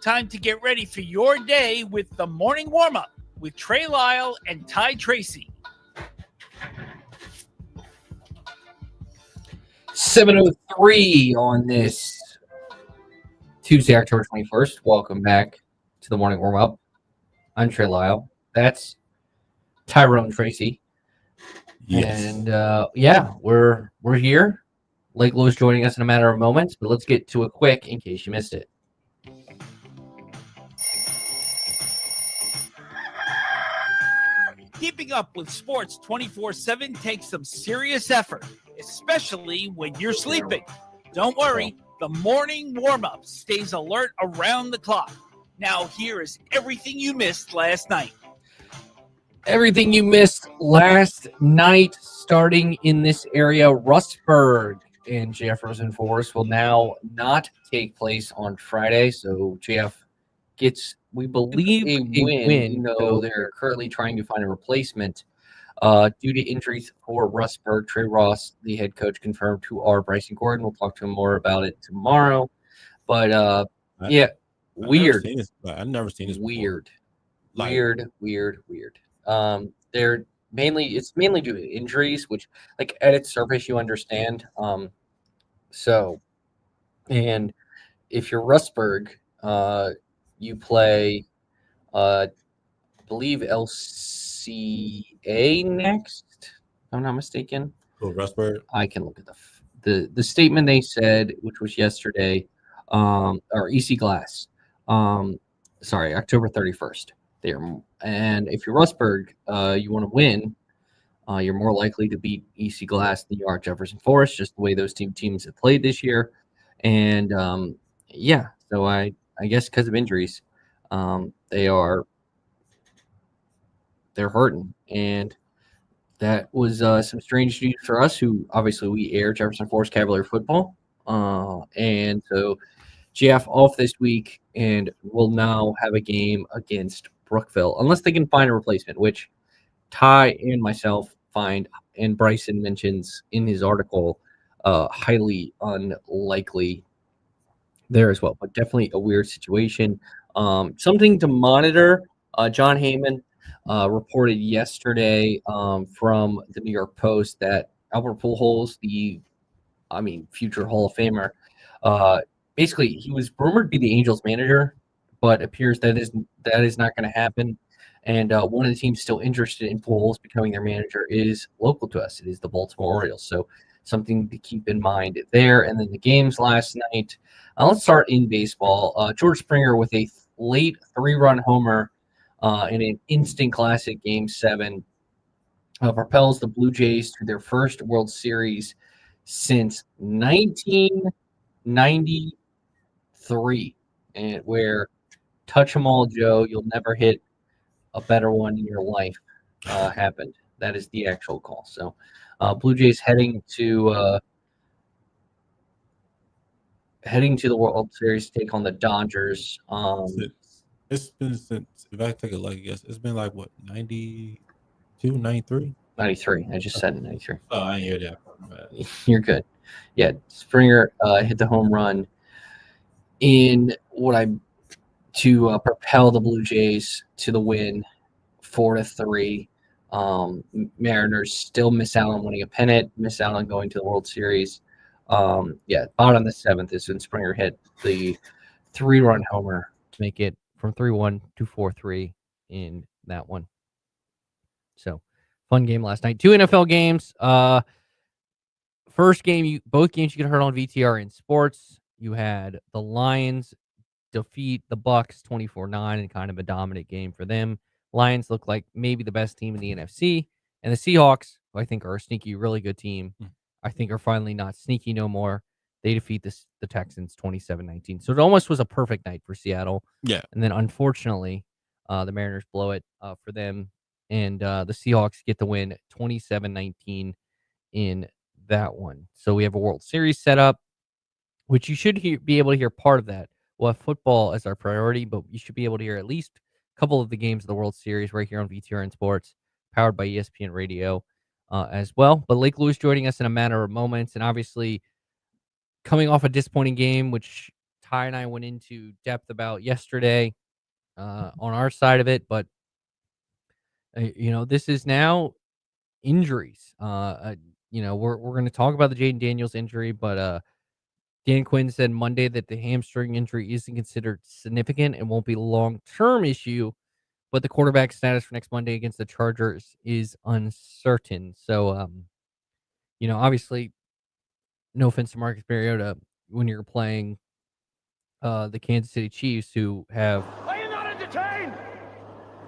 Time to get ready for your day with the morning warm-up with Trey Lyle and Ty Tracy. 7:03 on this Tuesday, October 21st. Welcome back to the morning warm-up. I'm Trey Lyle. That's Tyrone Tracy. Yes. And we're here. Lake Lou's joining us in a matter of moments, but let's get to it quick in case you missed it. Keeping up with sports 24/7 takes some serious effort, especially when you're sleeping. Don't worry, the morning warm-up stays alert around the clock. Now here is everything you missed last night. Everything you missed last night, starting in this area, Rustburg and Jefferson Forest will now not take place on Friday. So JF gets, we believe, a win, even though they're currently trying to find a replacement due to injuries for Rustburg. Trey Ross, the head coach, confirmed to our Bryson Gordon. We'll talk to him more about it tomorrow. But weird. I've never seen this before. Weird. They're it's mainly due to injuries, which, like, at its surface you understand. And if you're Rustburg, you play, I believe, LCA next, if I'm not mistaken. Oh, Rustburg. I can look at the statement they said, which was yesterday, or EC Glass. Sorry, October 31st. And if you're Rustburg, you want to win. You're more likely to beat EC Glass than you are Jefferson Forest, just the way those teams have played this year. And so I guess because of injuries, they're hurting, and that was some strange news for us, who obviously we air Jefferson Forest Cavalier football, and so Jeff off this week, and will now have a game against Brookville, unless they can find a replacement, which Ty and myself find, and Bryson mentions in his article, highly unlikely there as well. But definitely a weird situation. Something to monitor. John Heyman reported yesterday from the New York Post that Albert Pujols, future Hall of Famer, basically he was rumored to be the Angels manager, but appears that is not going to happen. And one of the teams still interested in Pujols becoming their manager is local to us. It is the Baltimore Orioles. So something to keep in mind there. And then the games last night. Let's start in baseball. George Springer with a late 3-run homer in an instant classic Game 7 propels the Blue Jays to their first World Series since 1993, and where touch 'em all, Joe, you'll never hit a better one in your life happened. That is the actual call. So Blue Jays heading to the World Series to take on the Dodgers. It's been since, if I take a look, it's been like, what, 92, 93? 93. I just said 93. Oh, I didn't hear that. You're good. Yeah, Springer hit the home run to propel the Blue Jays to the win, 4-3. Mariners still miss out on winning a pennant, miss out on going to the World Series. Bottom of the 7th is when Springer hit the 3-run homer to make it from 3-1 to 4-3 in that one. So, fun game last night. 2 NFL games. First game, both games you could heard on VTR in sports. You had the Lions defeat the Bucks 24-9 in kind of a dominant game for them. Lions look like maybe the best team in the NFC, and the Seahawks, who I think are a sneaky, really good team, I think are finally not sneaky no more. They defeat the Texans 27-19. So it almost was a perfect night for Seattle. Yeah. And then unfortunately, the Mariners blow it for them, and the Seahawks get the win 27-19 in that one. So we have a World Series set up, which you should be able to hear part of that. We'll have football as our priority, but you should be able to hear at least a couple of the games of the World Series right here on VTRN Sports, powered by ESPN Radio as well. But Lake Lou's joining us in a matter of moments, and obviously coming off a disappointing game, which Ty and I went into depth about yesterday on our side of it, but this is now injuries. We're going to talk about the Jaden Daniels injury, but Dan Quinn said Monday that the hamstring injury isn't considered significant and won't be a long-term issue, but the quarterback status for next Monday against the Chargers is uncertain. So, obviously, no offense to Marcus Mariota, when you're playing the Kansas City Chiefs, who have Are you not entertained?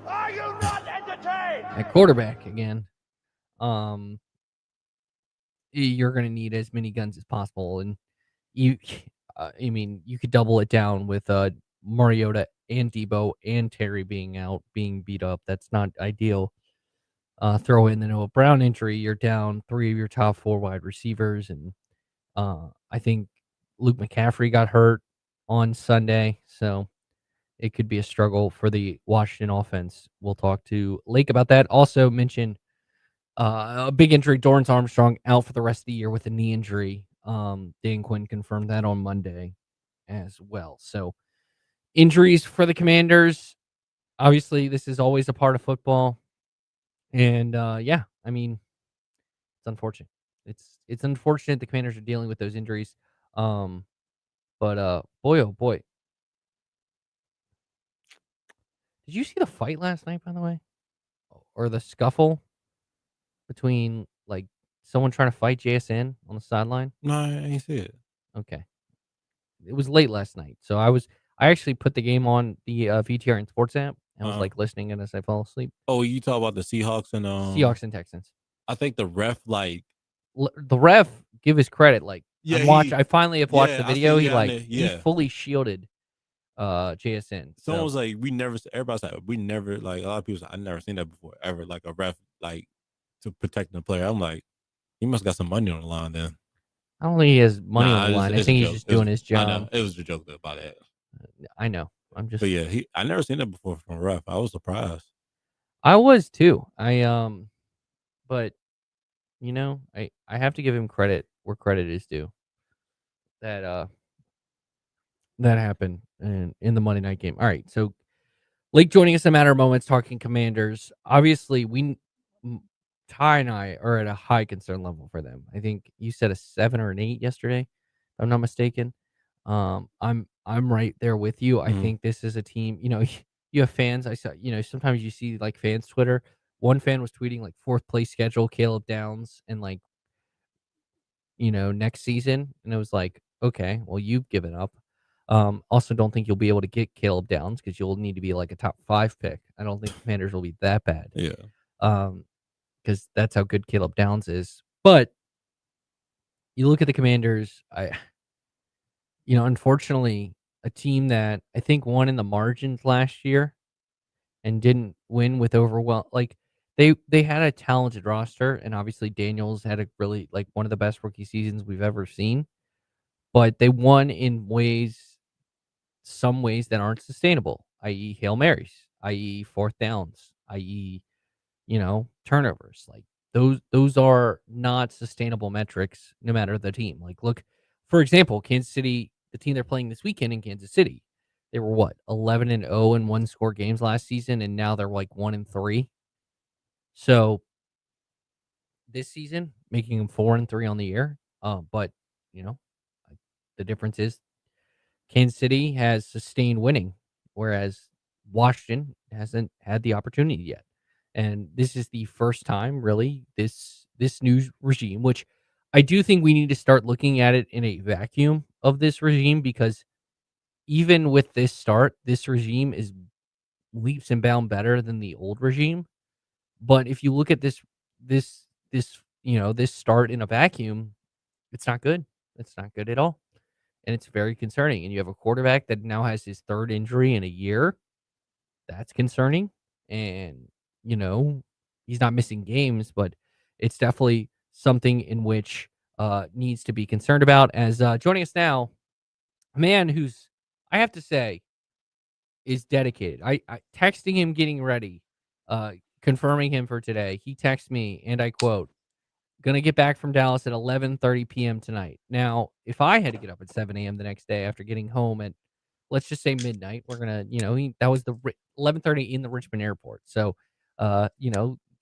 Are you not entertained? at quarterback again, um, you're going to need as many guns as possible, and you, you could double it down with Mariota and Debo and Terry being out, being beat up. That's not ideal. Throw in the Noah Brown injury, you're down 3 of your top 4 wide receivers, and I think Luke McCaffrey got hurt on Sunday, so it could be a struggle for the Washington offense. We'll talk to Lake about that. Also mention a big injury, Dorrance Armstrong out for the rest of the year with a knee injury. Dan Quinn confirmed that on Monday as well. So injuries for the Commanders. Obviously, this is always a part of football. And it's unfortunate. It's unfortunate the Commanders are dealing with those injuries. But boy, oh boy. Did you see the fight last night, by the way? Or the scuffle between like someone trying to fight JSN on the sideline? No, I ain't see it. Okay. It was late last night. So I actually put the game on the VTR and Sports app and was like listening as I fell asleep. Oh, you talk about the Seahawks and Seahawks and Texans. I think the ref the ref, give his credit, like I finally have watched the video. He fully shielded JSN. Someone was like, everybody's like, we never, like, a lot of people said, I never seen that before ever, like a ref like to protect the player. I'm like, he must got some money on the line then. I don't think he has money on the line. I think he's just doing his job. I know. It was a joke about it. I know. But yeah, I never seen that before from a ref. I was surprised. I was too. But I have to give him credit where credit is due. That happened in the Monday night game. All right, so Lake joining us in a matter of moments, talking Commanders. Obviously, Ty and I are at a high concern level for them. I think you said a 7 or an 8 yesterday, if I'm not mistaken. I'm right there with you. I think this is a team. You have fans. I saw. Sometimes you see like fans Twitter. One fan was tweeting like 4th place schedule, Caleb Downs, and like next season, and it was like, okay, well, you've given up. Also, don't think you'll be able to get Caleb Downs because you'll need to be like a top 5 pick. I don't think the Commanders will be that bad. Yeah. Because that's how good Caleb Downs is. But you look at the Commanders, unfortunately, a team that I think won in the margins last year and didn't win with overwhelm. Like they had a talented roster, and obviously Daniels had a really like one of the best rookie seasons we've ever seen. But they won in some ways that aren't sustainable, i.e. Hail Marys, i.e. 4th downs, i.e. Turnovers. Like those are not sustainable metrics no matter the team. Like look, for example, Kansas City, the team they're playing this weekend in Kansas City, they were what, 11-0 in 1-score games last season, and now they're like 1-3. So this season, making them 4-3 on the year. But the difference is Kansas City has sustained winning, whereas Washington hasn't had the opportunity yet. And this is the first time, really, this new regime, which I do think we need to start looking at it in a vacuum of this regime, because even with this start, this regime is leaps and bounds better than the old regime. But if you look at this start in a vacuum, it's not good. It's not good at all. And it's very concerning. And you have a quarterback that now has his 3rd injury in a year. That's concerning. And, he's not missing games, but it's definitely something in which needs to be concerned about. As joining us now, a man who's, I have to say, is dedicated. I texting him getting ready, confirming him for today. He texts me, and I quote, Gonna get back from Dallas at 11:30 p.m. tonight. Now, if I had to get up at 7 a.m. the next day after getting home at, let's just say midnight, we're gonna, that was the 11:30 in the Richmond airport. So,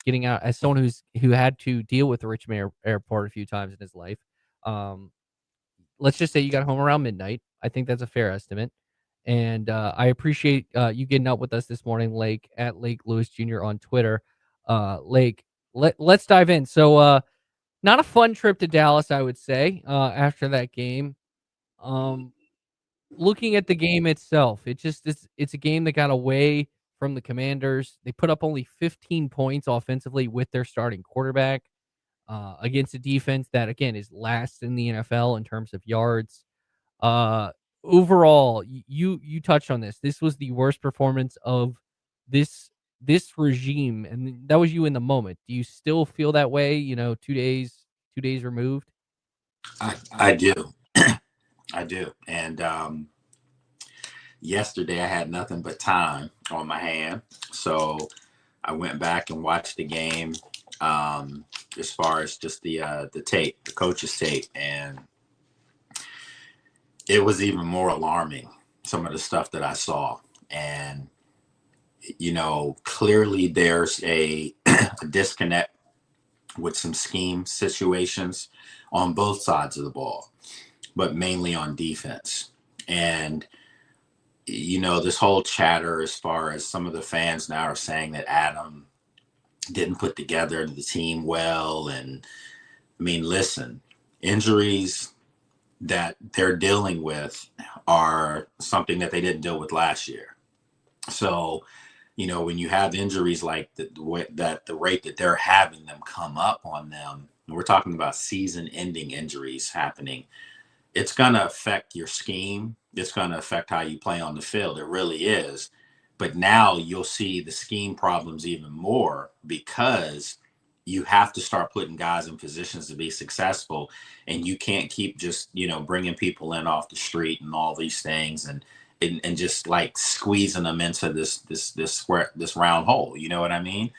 getting out as someone who had to deal with the Richmond airport a few times in his life, um, let's just say you got home around midnight. I think that's a fair estimate. And I appreciate you getting up with us this morning, Lake, at Lake Lewis Jr. on Twitter. Lake, let's dive in. So, not a fun trip to Dallas, I would say, after that game. Um, Looking at the game itself, it's a game that got away from the Commanders. They put up only 15 points offensively with their starting quarterback against a defense that, again, is last in the NFL in terms of yards. Uh, Overall, you touched on this. This was the worst performance of this this regime, and that was you in the moment. Do you still feel that way? 2 days removed. I do. I do. And yesterday I had nothing but time on my hand. So I went back and watched the game as far as just the tape, the coach's tape. And it was even more alarming, some of the stuff that I saw. And, clearly there's a disconnect with some scheme situations on both sides of the ball, but mainly on defense. And, this whole chatter as far as some of the fans now are saying that Adam didn't put together the team well. And I mean, listen, injuries that they're dealing with are something that they didn't deal with last year. So, when you have injuries like the rate that they're having them come up on them, and we're talking about season-ending injuries happening, it's going to affect your scheme. It's going to affect how you play on the field. It really is. But now you'll see the scheme problems even more because you have to start putting guys in positions to be successful. And you can't keep just, bringing people in off the street and all these things and just like squeezing them into this round hole. You know what I mean?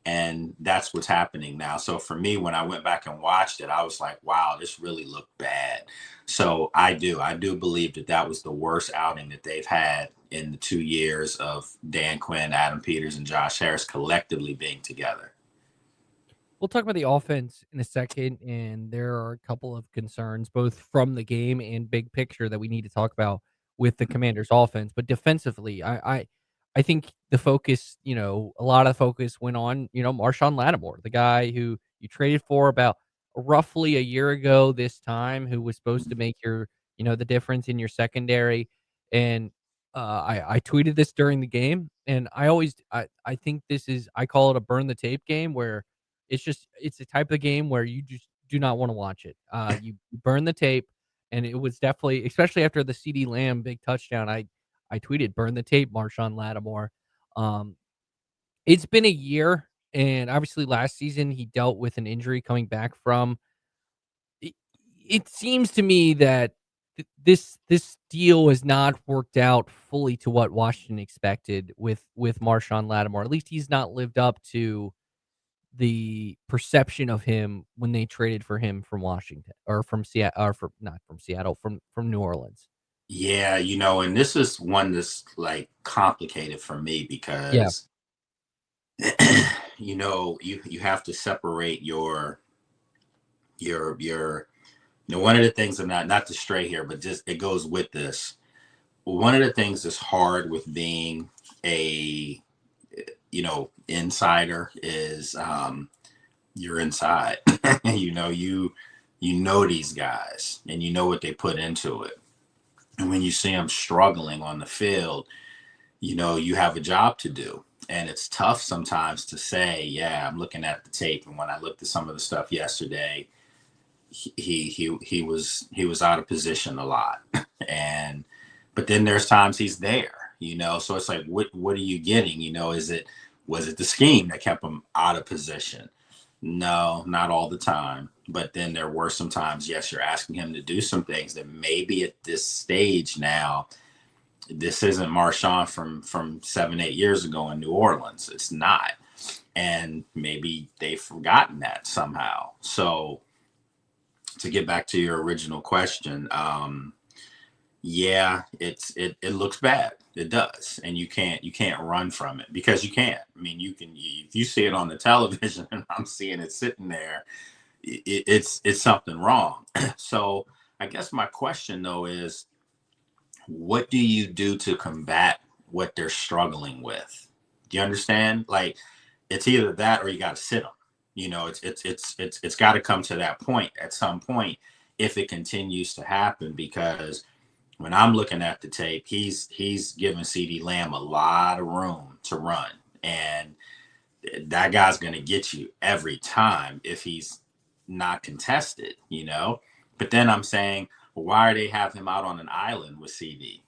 And that's what's happening now. So for me, when I went back and watched it, I was like, wow, this really looked bad. So I do believe that was the worst outing that they've had in the 2 years of Dan Quinn, Adam Peters, and Josh Harris collectively being together. We'll talk about the offense in a second, and there are a couple of concerns, both from the game and big picture, that we need to talk about with the Commanders' offense. But defensively, I think the focus, a lot of the focus went on, Marshawn Lattimore, the guy who you traded for about roughly a year ago this time, who was supposed to make your, the difference in your secondary. And I tweeted this during the game, and I think I call it a burn the tape game, where it's a type of game where you just do not want to watch it. You burn the tape, and it was definitely, especially after the CeeDee Lamb big touchdown, I tweeted, burn the tape, Marshawn Lattimore. It's been a year, and obviously last season he dealt with an injury coming back from. It seems to me that this deal has not worked out fully to what Washington expected with Marshawn Lattimore. At least he's not lived up to the perception of him when they traded for him from Washington, or from Seattle, or not from Seattle, from New Orleans. Yeah, and this is one that's like complicated for me because, you have to separate your one of the things, and not to stray here, but just it goes with this. One of the things that's hard with being a insider is you're inside. you know these guys, and you know what they put into it. And when you see them struggling on the field, you have a job to do. And it's tough sometimes to say, yeah, I'm looking at the tape, and when I looked at some of the stuff yesterday, he was out of position a lot. But then there's times he's there, so it's like, what are you getting? Was it the scheme that kept him out of position? No, not all the time. But then there were some times, yes, you're asking him to do some things that maybe at this stage now, this isn't Marshawn from 7-8 years ago in New Orleans. It's not. and maybe they've forgotten that somehow. So to get back to your original question, yeah, it looks bad. It does, and you can't run from it, because you can't. I mean, if you see it on the television and I'm seeing it sitting there, it's something wrong. So I guess my question though is, what do you do to combat what they're struggling with? Do you understand? Like, it's either that or you got to sit them. It's got to come to that point at some point if it continues to happen, because when I'm looking at the tape, he's giving CD Lamb a lot of room to run, and that guy's going to get you every time if he's not contested. But then I'm saying, well, why are they have him out on an island with CD?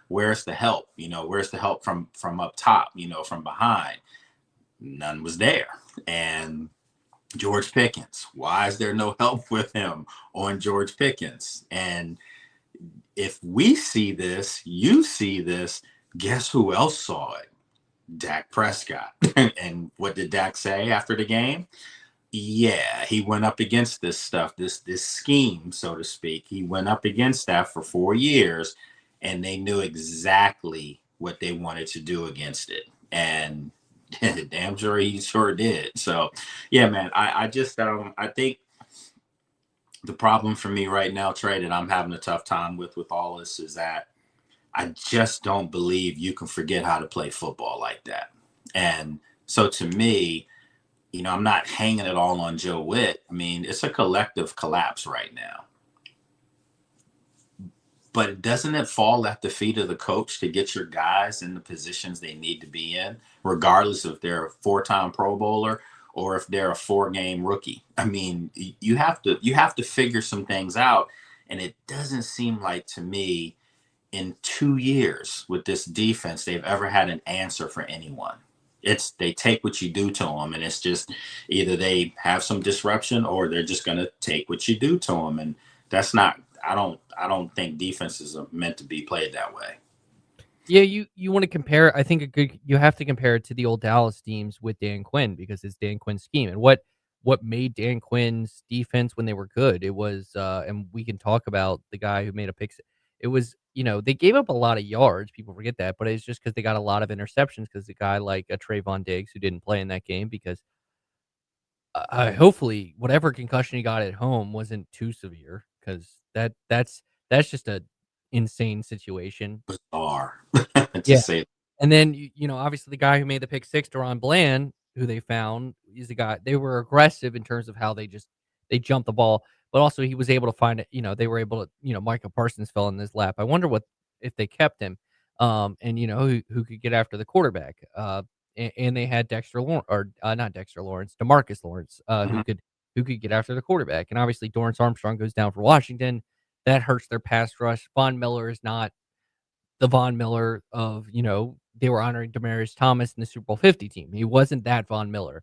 Where's the help? Where's the help from up top? From behind? None was there. And George Pickens, why is there no help with him on George Pickens? And if we see this, you see this, guess who else saw it? Dak Prescott. And what did Dak say after the game? Yeah, he went up against this stuff, this scheme, so to speak. He went up against that for 4 years, and they knew exactly what they wanted to do against it. And damn sure he sure did. So, yeah, man, I just I think the problem for me right now, Trey, that I'm having a tough time with all this is that I just don't believe you can forget how to play football like that. And so to me, I'm not hanging it all on Joe Witt. I mean, it's a collective collapse right now. But doesn't it fall at the feet of the coach to get your guys in the positions they need to be in, regardless if they're a 4-time Pro Bowler or if they're a 4-game rookie? I mean, you have to figure some things out. And it doesn't seem like, to me, in 2 years with this defense, they've ever had an answer for anyone. They take what you do to them, and it's just either they have some disruption or they're just going to take what you do to them. And that's not, I don't think defenses are meant to be played that way. Yeah, you want to compare. I think you have to compare it to the old Dallas teams with Dan Quinn, because it's Dan Quinn's scheme. And what made Dan Quinn's defense when they were good, it was and we can talk about the guy who made a pick. It was, they gave up a lot of yards. People forget that, but it's just because they got a lot of interceptions, because the guy like a Trayvon Diggs, who didn't play in that game because hopefully whatever concussion he got at home wasn't too severe, because that's just a insane situation. Bizarre to Yeah. say. And then, obviously the guy who made the pick six, Deron Bland, who they found, is the guy. They were aggressive in terms of how they jumped the ball, but also he was able to find it. They were able to, Micah Parsons fell in his lap. I wonder if they kept him, and who could get after the quarterback. And they had Dexter Lawrence, or not Dexter Lawrence, DeMarcus Lawrence, who could get after the quarterback. And obviously Dorrance Armstrong goes down for Washington. That hurts their pass rush. Von Miller is not the Von Miller of, they were honoring Demaryius Thomas in the Super Bowl 50 team. He wasn't that Von Miller.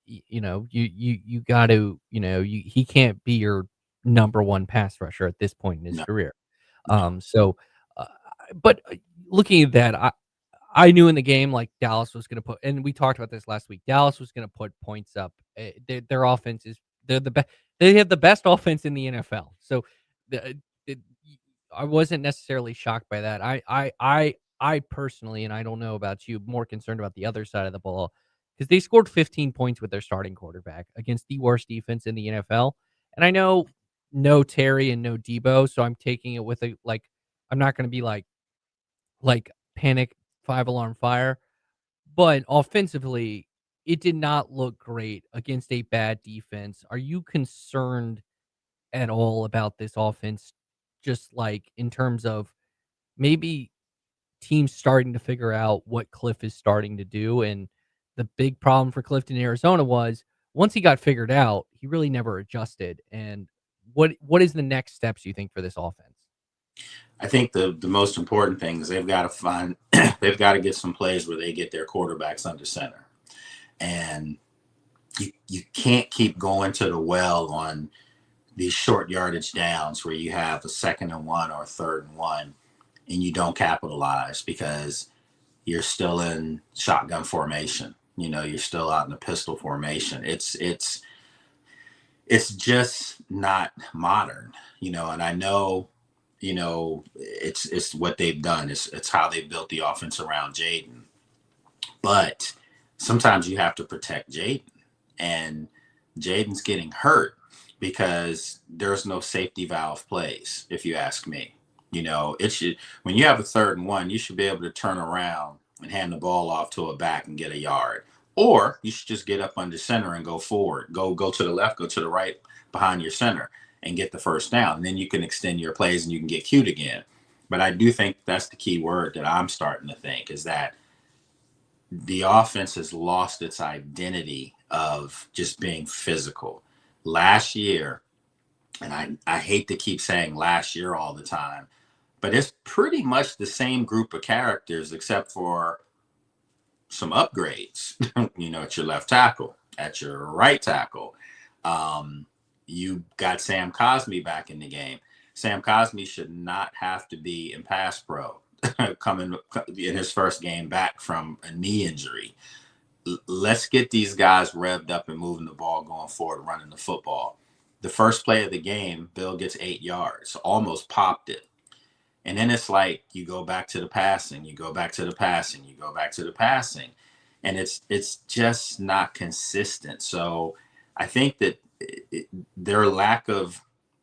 You got to, he can't be your number one pass rusher at this point in his career. But looking at that, I knew in the game, like, Dallas was going to put, and we talked about this last week, Dallas was going to put points up. Their offense is, they're the best. They have the best offense in the NFL. So I wasn't necessarily shocked by that. I personally, and I don't know about you, more concerned about the other side of the ball, because they scored 15 points with their starting quarterback against the worst defense in the NFL. And I know no Terry and no Debo, so I'm taking it with I'm not going to be like panic 5-alarm fire, but offensively, it did not look great against a bad defense. Are you concerned at all about this offense, just like in terms of maybe teams starting to figure out what Cliff is starting to do? And the big problem for Clifton, Arizona, was once he got figured out, he really never adjusted. And what is the next steps you think for this offense? I think the most important thing is they've got to find they've got to get some plays where they get their quarterbacks under center. And you can't keep going to the well on these short yardage downs where you have a 2nd and 1 or 3rd and 1 and you don't capitalize because you're still in shotgun formation. You're still out in the pistol formation. It's just not modern, and I know, it's what they've done. It's how they built the offense around Jaden. But sometimes you have to protect Jaden, and Jaden's getting hurt because there's no safety valve plays, if you ask me. It should, when you have a 3rd and 1, you should be able to turn around and hand the ball off to a back and get a yard. Or you should just get up under center and go forward. Go to the left, go to the right behind your center and get the first down. And then you can extend your plays and you can get cute again. But I do think that's the key word that I'm starting to think, is that the offense has lost its identity of just being physical. Last year, and I hate to keep saying last year all the time, but it's pretty much the same group of characters except for some upgrades, at your left tackle, at your right tackle. You got Sam Cosmi back in the game. Sam Cosmi should not have to be in pass pro coming in his first game back from a knee injury. Let's get these guys revved up and moving the ball, going forward, running the football. The first play of the game, Bill gets 8 yards, almost popped it. And then it's like you go back to the passing, you go back to the passing, you go back to the passing. And it's just not consistent. So I think that their lack of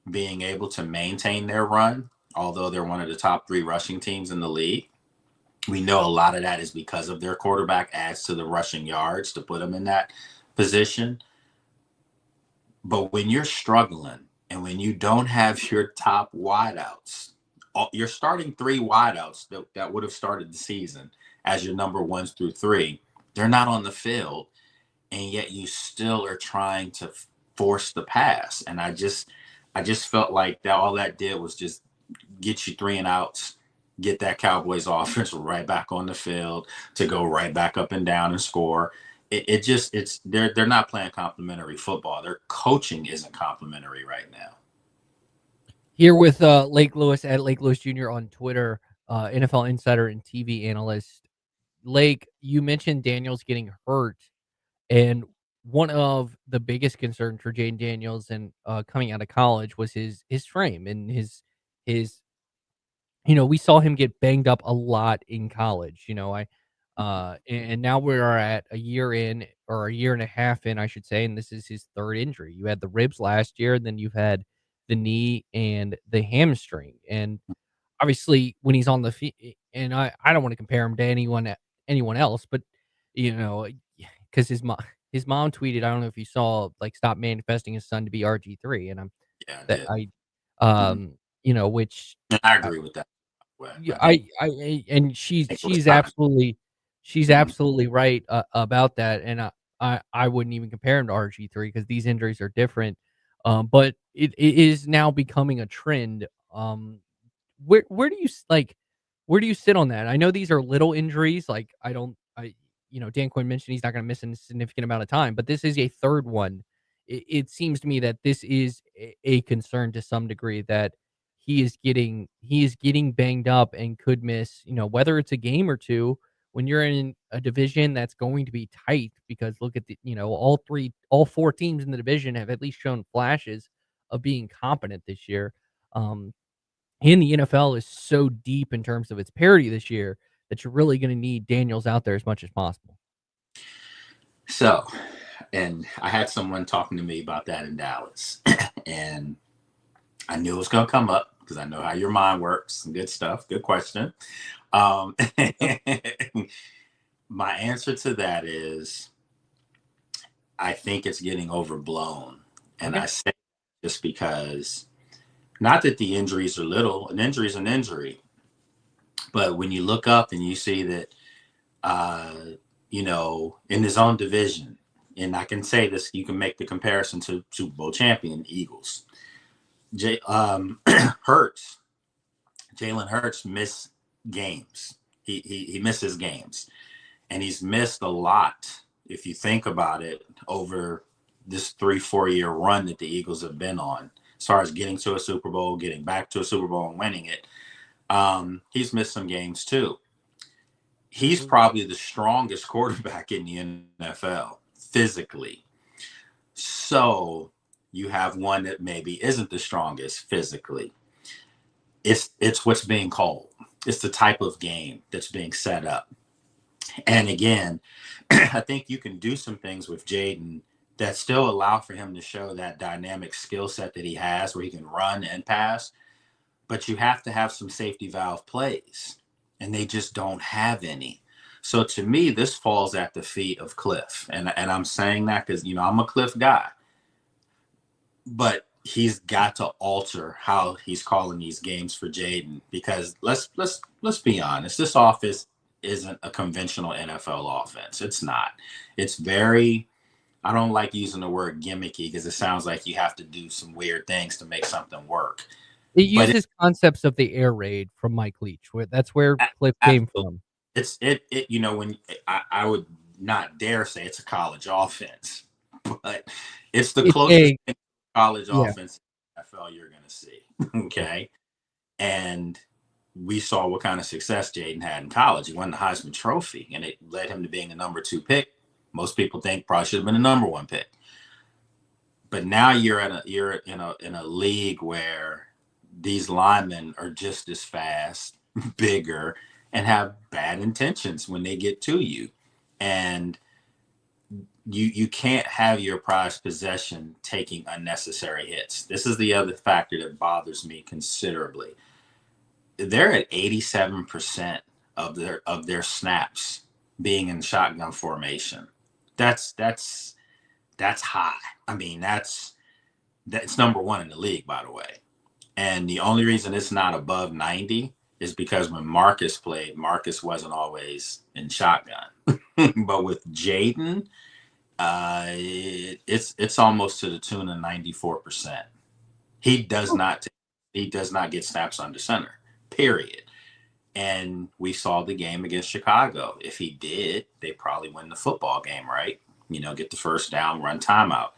being able to maintain their run, although they're one of the top 3 rushing teams in the league, we know a lot of that is because of their quarterback adds to the rushing yards to put them in that position. But when you're struggling and when you don't have your top wideouts, you're starting 3 wideouts that would have started the season as your number 1s through 3, they're not on the field, and yet you still are trying to force the pass. And I just felt like that all that did was just get you 3 and outs, get that Cowboys offense right back on the field to go right back up and down and score. They're not playing complimentary football. Their coaching isn't complimentary right now. Here with Lake Lewis at Lake Lewis Jr. on Twitter, NFL insider and TV analyst. Lake, you mentioned Daniels getting hurt, and one of the biggest concerns for Jaden Daniels and coming out of college was his frame and his we saw him get banged up a lot in college. And now we are at a year in, or a year and a half in, I should say, and this is his 3rd injury. You had the ribs last year, and then you've had the knee and the hamstring. And obviously, when he's on the field, and I don't want to compare him to anyone else, but because his mom tweeted, I don't know if you saw, like, stop manifesting his son to be RG3, and which I agree with that. yeah, and she's absolutely right about that, and I wouldn't even compare him to RG3 because these injuries are different. But it is now becoming a trend. Where do you sit on that? I know these are little injuries. Like Dan Quinn mentioned he's not going to miss a significant amount of time, but this is a 3rd one. It seems to me that this is a concern to some degree, that he is getting banged up and could miss, whether it's a game or 2, when you're in a division that's going to be tight, because look at all 4 teams in the division have at least shown flashes of being competent this year. And the NFL is so deep in terms of its parity this year that you're really going to need Daniels out there as much as possible. So, and I had someone talking to me about that in Dallas, and I knew it was going to come up because I know how your mind works. Some good stuff. Good question. My answer to that is, I think it's getting overblown. And I say just because, not that the injuries are little, an injury is an injury. But when you look up and you see that, in his own division, and I can say this, you can make the comparison to Super Bowl champion Eagles. Jalen Hurts missed games. He misses games, and he's missed a lot. If you think about it, over this 3-4 year run that the Eagles have been on, as far as getting to a Super Bowl, getting back to a Super Bowl and winning it, he's missed some games too. he's probably the strongest quarterback in the NFL physically. So you have one that maybe isn't the strongest physically. It's what's being called. It's the type of game that's being set up. And again, I think you can do some things with Jaden that still allow for him to show that dynamic skill set that he has where he can run and pass, but you have to have some safety valve plays, and they just don't have any. So to me, this falls at the feet of Cliff. And I'm saying that because, I'm a Cliff guy, but he's got to alter how he's calling these games for Jaden, because let's be honest, this offense isn't a conventional NFL offense. It's not. It's very, I don't like using the word gimmicky because it sounds like you have to do some weird things to make something work. It uses concepts of the air raid from Mike Leach. That's where Cliff came from. It's when I would not dare say it's a college offense, but it's the closest college offense in the NFL you're going to see. Okay. And we saw what kind of success Jaden had in college. He won the Heisman Trophy, and it led him to being a number 2 pick. Most people think probably should have been a number 1 pick. But now you're in a league where these linemen are just as fast, bigger, and have bad intentions when they get to you. And you can't have your prized possession taking unnecessary hits. This is the other factor that bothers me considerably. They're at 87% of their snaps being in shotgun formation. That's high. I mean, that's number 1 in the league, by the way. And the only reason it's not above 90 is because when Marcus played, Marcus wasn't always in shotgun. But with Jaden, it's almost to the tune of 94%. He does not get snaps under center, period. And we saw the game against Chicago. If he did, they probably win the football game, right? Get the first down, run timeout.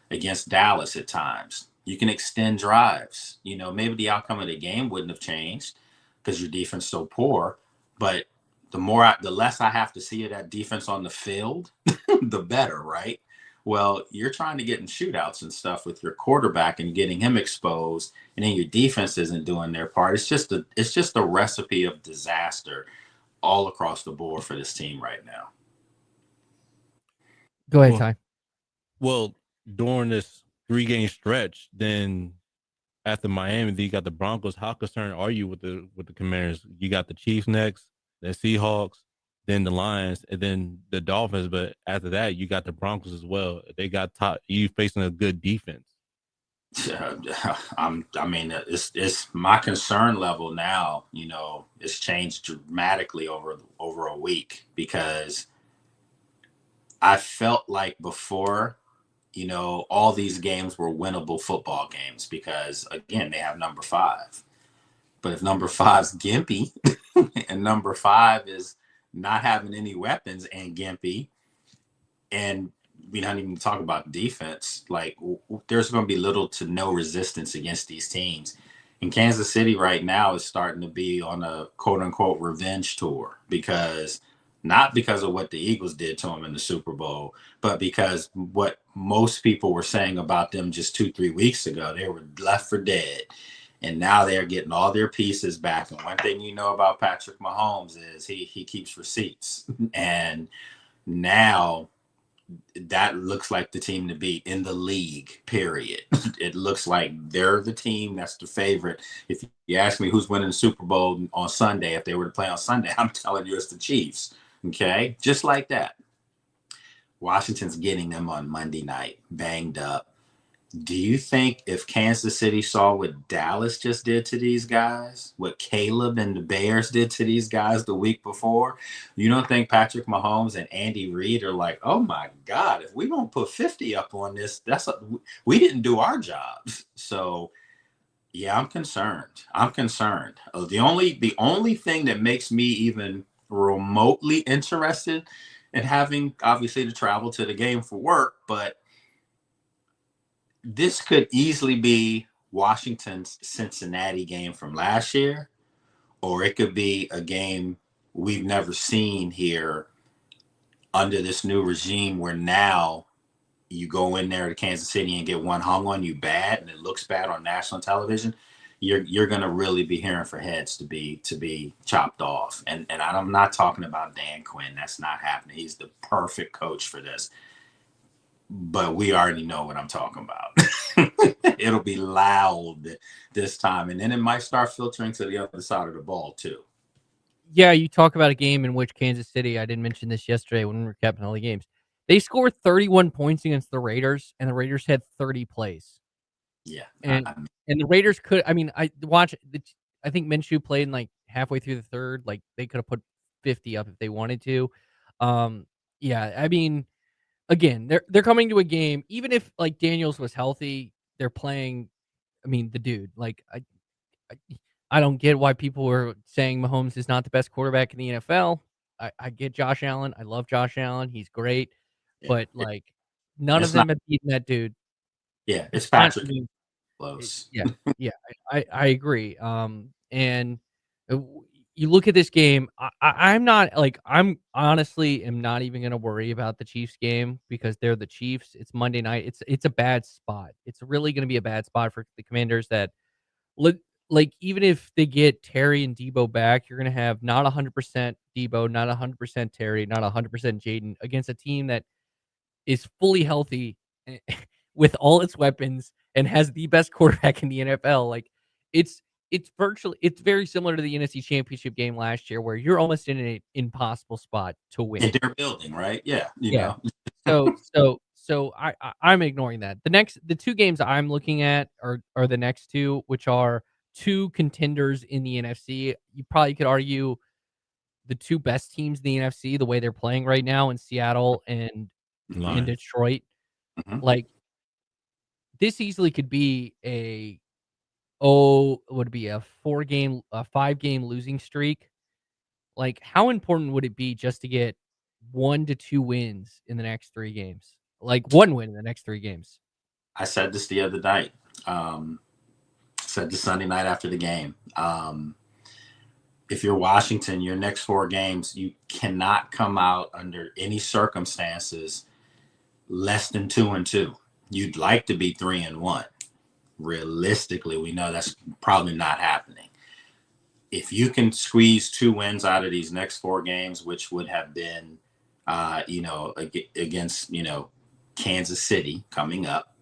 Against Dallas at times, you can extend drives. Maybe the outcome of the game wouldn't have changed because your defense is so poor, but the less I have to see of that defense on the field, the better, right? Well, you're trying to get in shootouts and stuff with your quarterback and getting him exposed, and then your defense isn't doing their part. It's just a recipe of disaster all across the board for this team right now. Go ahead, Ty. Well, during this 3-game stretch, then after Miami, then you got the Broncos. How concerned are you with the Commanders? You got the Chiefs next, the Seahawks, then the Lions, and then the Dolphins. But after that, you got the Broncos as well. They got top. You facing a good defense. It's my concern level now. It's changed dramatically over a week, because I felt like before, all these games were winnable football games because, again, they have number 5. But if number 5's gimpy and number 5 is not having any weapons and gimpy, and we don't even talk about defense, like there's going to be little to no resistance against these teams. And Kansas City right now is starting to be on a quote unquote revenge tour, not because of what the Eagles did to them in the Super Bowl, but because what most people were saying about them just 2-3 weeks ago, they were left for dead. And now they're getting all their pieces back. And one thing about Patrick Mahomes is he keeps receipts. And now that looks like the team to beat in the league, period. It looks like they're the team that's the favorite. If you ask me who's winning the Super Bowl on Sunday, if they were to play on Sunday, I'm telling you it's the Chiefs. Okay? Just like that. Washington's getting them on Monday night, banged up. Do you think if Kansas City saw what Dallas just did to these guys, what Caleb and the Bears did to these guys the week before, you don't think Patrick Mahomes and Andy Reid are like, oh my God, if we don't put 50 up on this, we didn't do our jobs. So yeah, I'm concerned. The only thing that makes me even remotely interested in having obviously to travel to the game for work, but this could easily be Washington's Cincinnati game from last year, or it could be a game we've never seen here under this new regime, where now you go in there to Kansas City and get one hung on you bad, and it looks bad on national television. You're going to really be hearing for heads to be chopped off. And I'm not talking about Dan Quinn. That's not happening. He's the perfect coach for this. But we already know what I'm talking about. It'll be loud this time, and then it might start filtering to the other side of the ball too. Yeah, you talk about a game in which Kansas City, I didn't mention this yesterday when we were capping all the games. They scored 31 points against the Raiders, and the Raiders had 30 plays. Yeah. And the Raiders could, I mean, I think Minshew played in like halfway through the third. Like they could have put 50 up if they wanted to. Yeah, I mean, again, they're coming to a game, even if like Daniels was healthy, they're playing, I mean, the dude, like I don't get why people were saying Mahomes is not the best quarterback in the NFL. I get Josh Allen. I love Josh Allen. He's great. Yeah. But like none of It's them not. have beaten that dude. Yeah, it's Not, I Patrick mean, close. yeah, yeah, I agree. And you look at this game. I'm not like I'm honestly am not even gonna worry about the Chiefs game because they're the Chiefs. It's Monday night. It's a bad spot. It's really gonna be a bad spot for the Commanders. That look like even if they get Terry and Debo back, you're gonna have not 100% Debo, not 100% Terry, not 100% Jaden against a team that is fully healthy with all its weapons and has the best quarterback in the NFL. Like it's it's very similar to the NFC Championship game last year where you're almost in an impossible spot to win. In their building, right? Yeah, you Yeah. know. So I'm ignoring that. The two games I'm looking at are the next two, which are two contenders in the NFC. You probably could argue the two best teams in the NFC, the way they're playing right now in Seattle and in Lions. Detroit. Mhm. Like this easily could be would it be a 5-game losing streak? Like how important would it be just to get 1 to 2 wins in the next 3 games? Like 1 win in the next 3 games. I said this the other night. Said this Sunday night after the game. If you're Washington, your next 4 games, you cannot come out under any circumstances less than 2-2. You'd like to be 3-1. Realistically, we know that's probably not happening. If you can squeeze 2 wins out of these next 4 games, which would have been, against, Kansas City coming up,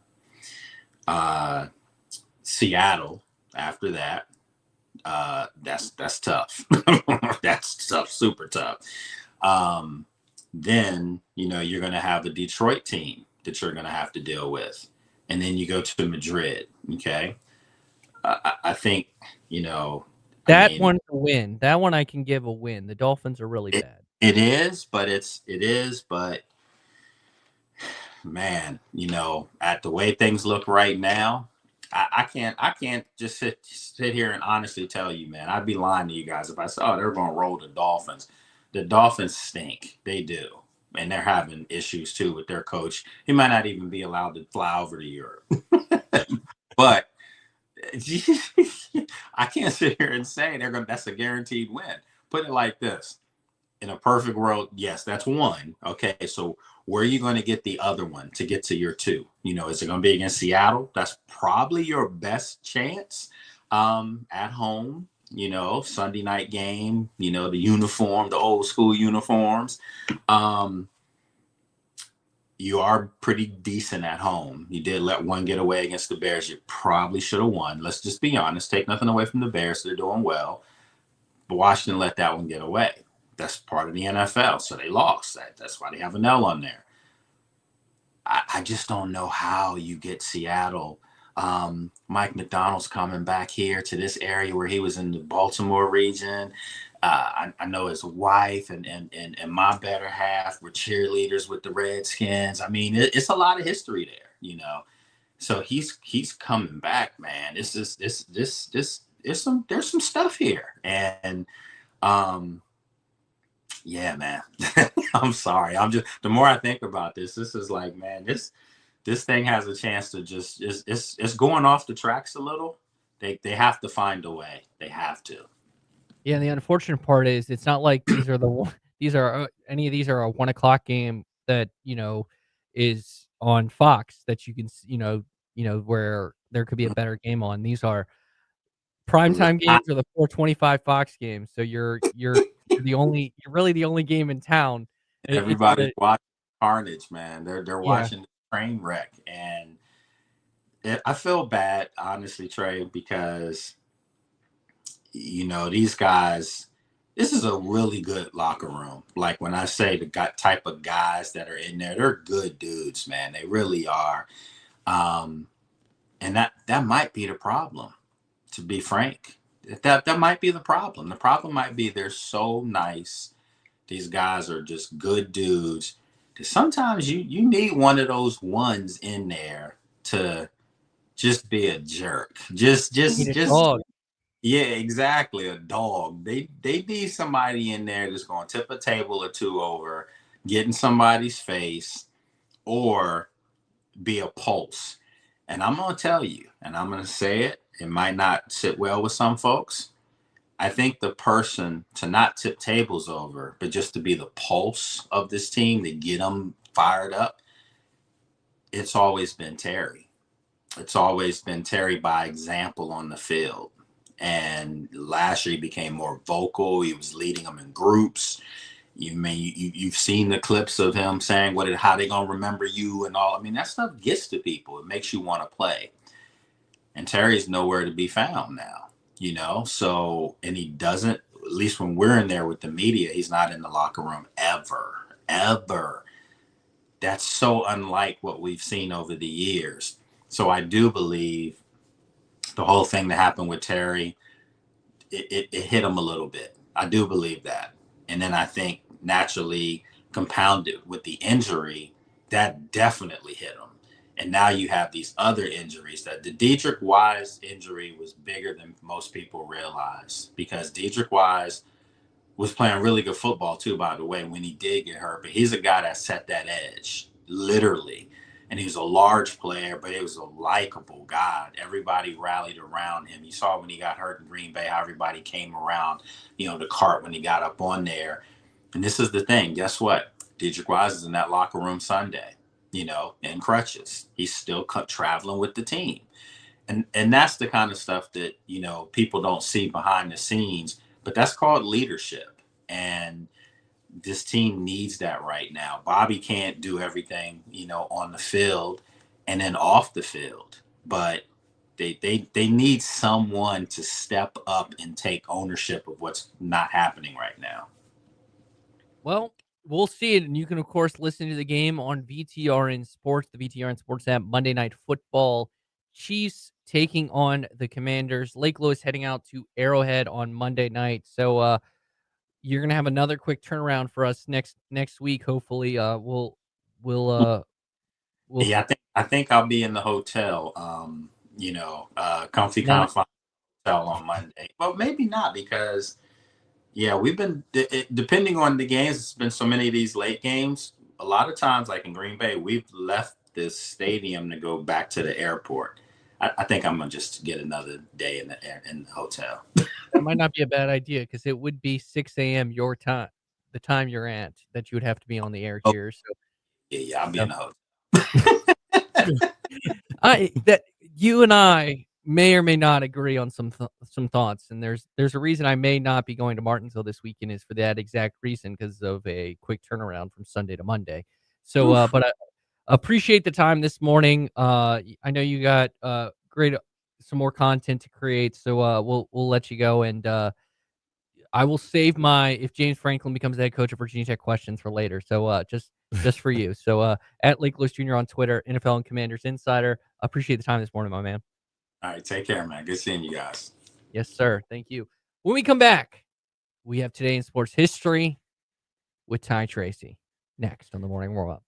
Seattle after that, that's tough. That's tough, super tough. Then, you're going to have a Detroit team that you're going to have to deal with. And then you go to Madrid. Okay. I think, One's a win. That one I can give a win. The Dolphins are really bad. It is, but man, at the way things look right now, I can't just sit here and honestly tell you, man. I'd be lying to you guys if I said, oh, they're going to roll the Dolphins. The Dolphins stink. They do. And they're having issues too with their coach. He might not even be allowed to fly over to Europe. But I can't sit here and say that's a guaranteed win. Put it like this. In a perfect world, yes, that's 1. Okay, so where are you going to get the other one to get to your 2? Is it going to be against Seattle? That's probably your best chance at home. Sunday night game, the uniform, the old school uniforms. You are pretty decent at home. You did let one get away against the Bears. You probably should have won. Let's just be honest. Take nothing away from the Bears. They're doing well. But Washington let that one get away. That's part of the NFL. So they lost. That's why they have an L on there. I just don't know how you get Seattle. Mike McDonald's coming back here to this area where he was in the Baltimore region. I know his wife and my better half were cheerleaders with the Redskins. I mean, it's a lot of history there, So he's coming back, man. There's some stuff here, and yeah, man. I'm sorry. The more I think about this is like, man, this thing has a chance to just it's going off the tracks a little. They have to find a way. They have to. Yeah, and the unfortunate part is it's not like these are any of these are a 1 o'clock game that is on Fox that you can where there could be a better game on. These are primetime games or the 4:25 Fox games. So you're really the only game in town. It's Everybody's watching carnage, man. They're yeah. watching the train wreck, and I feel bad, honestly, Trey, because these guys. This is a really good locker room. Like when I say the type of guys that are in there, they're good dudes, man. They really are. And that might be the problem, to be frank. That might be the problem. The problem might be they're so nice. These guys are just good dudes. Sometimes you need one of those ones in there to just be a jerk. Just Dog. yeah, exactly. A dog. They need somebody in there that's going to tip a table or two over, get in somebody's face, or be a pulse. And I'm going to tell you, and I'm going to say it, it might not sit well with some folks. I think the person to not tip tables over, but just to be the pulse of this team, to get them fired up, it's always been Terry. It's always been Terry by example on the field. And last year he became more vocal. He was leading them in groups. You've seen the clips of him saying how they gonna remember you and all. I mean, that stuff gets to people. It makes you want to play. And Terry's nowhere to be found now, So, and he doesn't, at least when we're in there with the media, he's not in the locker room ever. That's so unlike what we've seen over the years. So I do believe the whole thing that happened with Terry, it hit him a little bit. I do believe that. And then I think naturally compounded with the injury, that definitely hit him. And now you have these other injuries. That the Dedrick Wise injury was bigger than most people realize, because Dedrick Wise was playing really good football too, by the way, when he did get hurt. But he's a guy that set that edge, literally. And he was a large player, but he was a likable guy. Everybody rallied around him. You saw when he got hurt in Green Bay how everybody came around, the cart when he got up on there. And this is the thing. Guess what? Dedrick Wise is in that locker room Sunday, in crutches. He's still traveling with the team. And that's the kind of stuff that, people don't see behind the scenes. But that's called leadership. And this team needs that right now. Bobby can't do everything, on the field and then off the field. But they need someone to step up and take ownership of what's not happening right now. Well, we'll see it, and you can of course listen to the game on VTRN Sports, the VTRN Sports app. Monday Night Football, Chiefs taking on the Commanders. Lake Lewis heading out to Arrowhead on Monday night. So you're gonna have another quick turnaround for us next week. Hopefully, we'll Yeah, I think I'll be in the hotel. Comfy hotel on Monday. Well, maybe not, because we've been depending on the games. It's been so many of these late games. A lot of times, like in Green Bay, we've left this stadium to go back to the airport. I think I'm gonna just get another day in the hotel. That might not be a bad idea, because it would be 6 a.m. your time, the time you're at, that you would have to be on the air here. So yeah, I'll be in the hotel. that you and I may or may not agree on some thoughts, and there's a reason I may not be going to Martinsville this weekend, is for that exact reason, because of a quick turnaround from Sunday to Monday. So, but I appreciate the time this morning. I know you got some more content to create, so we'll let you go, and I will save if James Franklin becomes the head coach of Virginia Tech questions for later. So just for you. So at Lake Lewis Jr. on Twitter, NFL and Commanders Insider. Appreciate the time this morning, my man. All right, take care, man. Good seeing you guys. Yes, sir. Thank you. When we come back, we have Today in Sports History with Ty Tracy next on the Morning Warm-Up.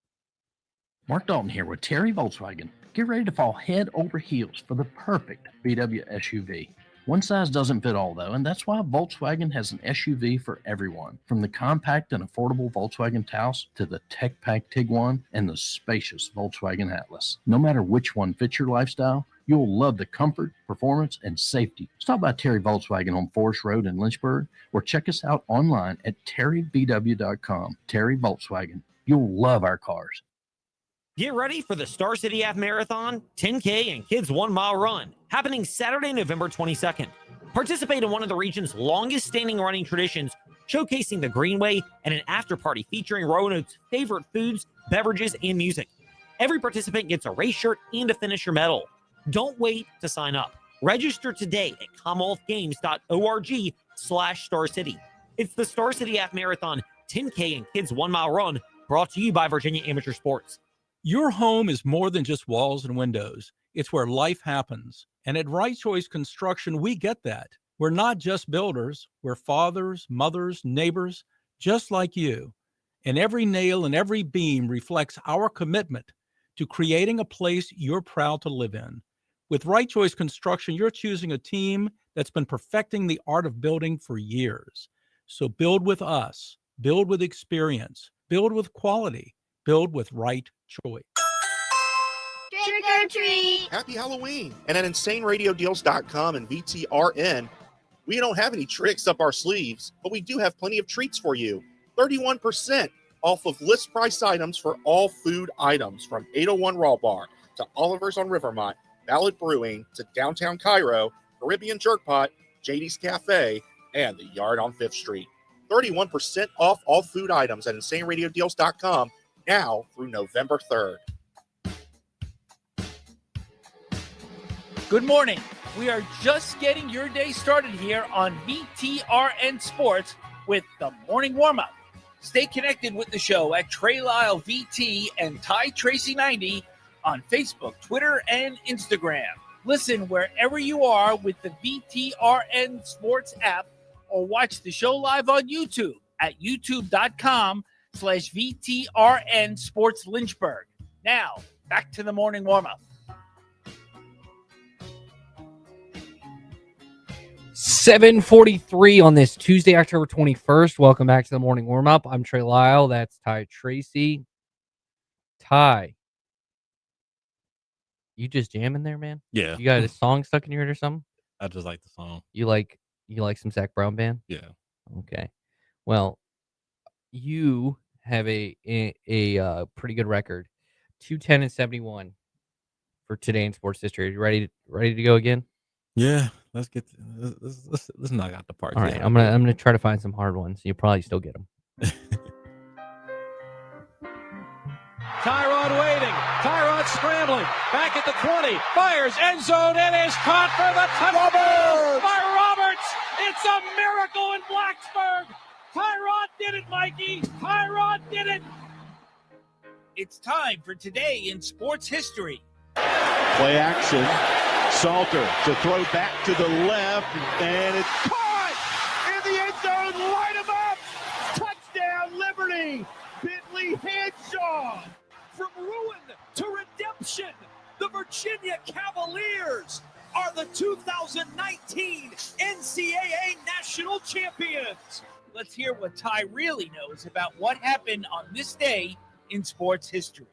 Mark Dalton here with Terry Volkswagen. Get ready to fall head over heels for the perfect VW SUV. One size doesn't fit all, though, and that's why Volkswagen has an SUV for everyone. From the compact and affordable Volkswagen Taos to the tech-packed Tiguan and the spacious Volkswagen Atlas. No matter which one fits your lifestyle, You'll love the comfort, performance, and safety. Stop by Terry Volkswagen on Forest Road in Lynchburg or check us out online at terrybw.com. Terry Volkswagen. You'll love our cars. Get ready for the Star City Half Marathon, 10K, and Kids 1 Mile Run, happening Saturday, November 22nd. Participate in one of the region's longest standing running traditions, showcasing the Greenway and an after party featuring Roanoke's favorite foods, beverages, and music. Every participant gets a race shirt and a finisher medal. Don't wait to sign up. Register today at commonwealthgames.org/Star City. It's the Star City Half Marathon, 10K, and Kids 1 Mile Run, brought to you by Virginia Amateur Sports. Your home is more than just walls and windows. It's where life happens. And at Right Choice Construction, we get that. We're not just builders. We're fathers, mothers, neighbors, just like you. And every nail and every beam reflects our commitment to creating a place you're proud to live in. With Right Choice Construction, you're choosing a team that's been perfecting the art of building for years. So build with us, build with experience, build with quality, build with Right Choice. Trick or treat! Happy Halloween! And at InsaneRadioDeals.com and VTRN, we don't have any tricks up our sleeves, but we do have plenty of treats for you. 31% off of list price items for all food items, from 801 Raw Bar to Oliver's on Rivermont, Ballad Brewing to Downtown Cairo, Caribbean Jerk Pot, JD's Cafe, and the Yard on 5th Street. 31% off all food items at InsaneRadioDeals.com now through November 3rd. Good morning. We are just getting your day started here on VTRN Sports with the morning warm-up. Stay connected with the show at Trey Lyle VT and Ty Tracy 90 on Facebook, Twitter, and Instagram. Listen wherever you are with the VTRN Sports app, or watch the show live on YouTube at youtube.com/VTRN Sports Lynchburg. Now, back to the morning warm-up. 7:43 on this Tuesday, October 21st. Welcome back to the morning warm-up. I'm Trey Lyle. That's Ty Tracy. Ty, you just jamming there, man? Yeah. You got a song stuck in your head or something? I just like the song. You like some Zach Brown Band? Yeah. Okay. Well, you have a pretty good record, 210-71 for today in sports history. Are you ready to go again? Yeah. Let's get let's knock out the park. All right. I'm gonna try to find some hard ones. You'll probably still get them. Tyrod waiting. Tyrod scrambling. Back at the 20. Fires. End zone. It is caught for the touchdown by Roberts. It's a miracle in Blacksburg. Tyrod did it, Mikey. Tyrod did it. It's time for Today in Sports History. Play action. Salter to throw back to the left, and it's caught in the end zone. Light him up. Touchdown, Liberty. Bentley Henshaw. From ruin to redemption, the Virginia Cavaliers are the 2019 NCAA National Champions. Let's hear what Ty really knows about what happened on this day in sports history.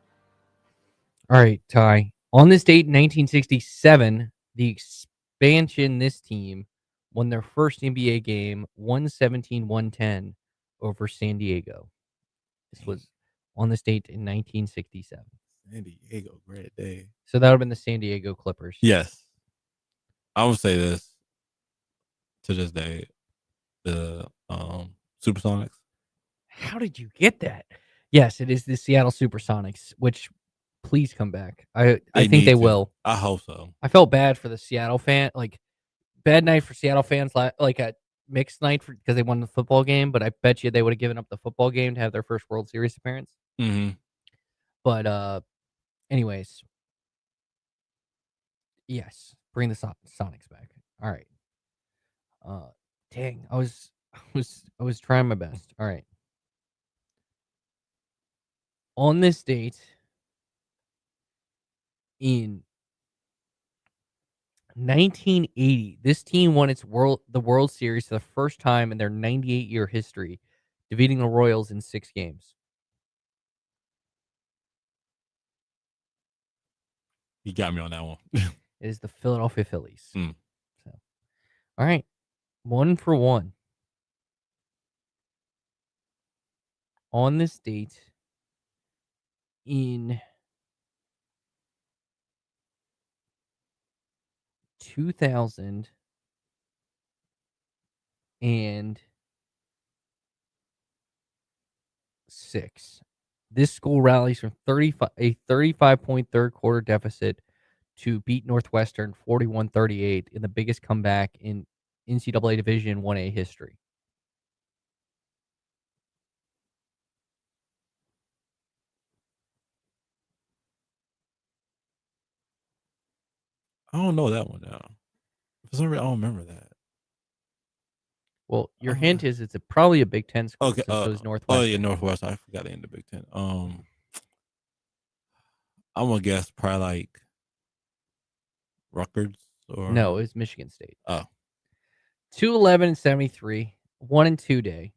All right, Ty. On this date in 1967, the expansion this team won their first NBA game, 117-110 over San Diego. This was on this date in 1967. San Diego, great day. So that would have been the San Diego Clippers. Yes. I would say this to this day. The Supersonics. How did you get that? Yes, it is the Seattle Supersonics, which please come back. I think they will. I hope so. I felt bad for the Seattle fan. Like, bad night for Seattle fans, like a mixed night because they won the football game, but I bet you they would have given up the football game to have their first World Series appearance. Mm-hmm. But anyways, yes, bring the Sonics back. All right. Dang, I was trying my best. All right. On this date in 1980, this team won the World Series for the first time in their 98-year history, defeating the Royals in 6 games. You got me on that one. It is the Philadelphia Phillies. Hmm. So, all right, 1 for 1 on this date in 2006. This school rallies from a 35-point third quarter deficit to beat Northwestern 41-38 in the biggest comeback in NCAA Division 1A history. I don't know that one now. For some reason, I don't remember that. Well, your hint is it's probably a Big Ten school. Okay. Since it was Northwestern. Oh yeah, Northwestern. I forgot they in the Big Ten. I'm gonna guess probably like Rutgers or No, it's Michigan State. Oh. 2-11-73, 1-2 day.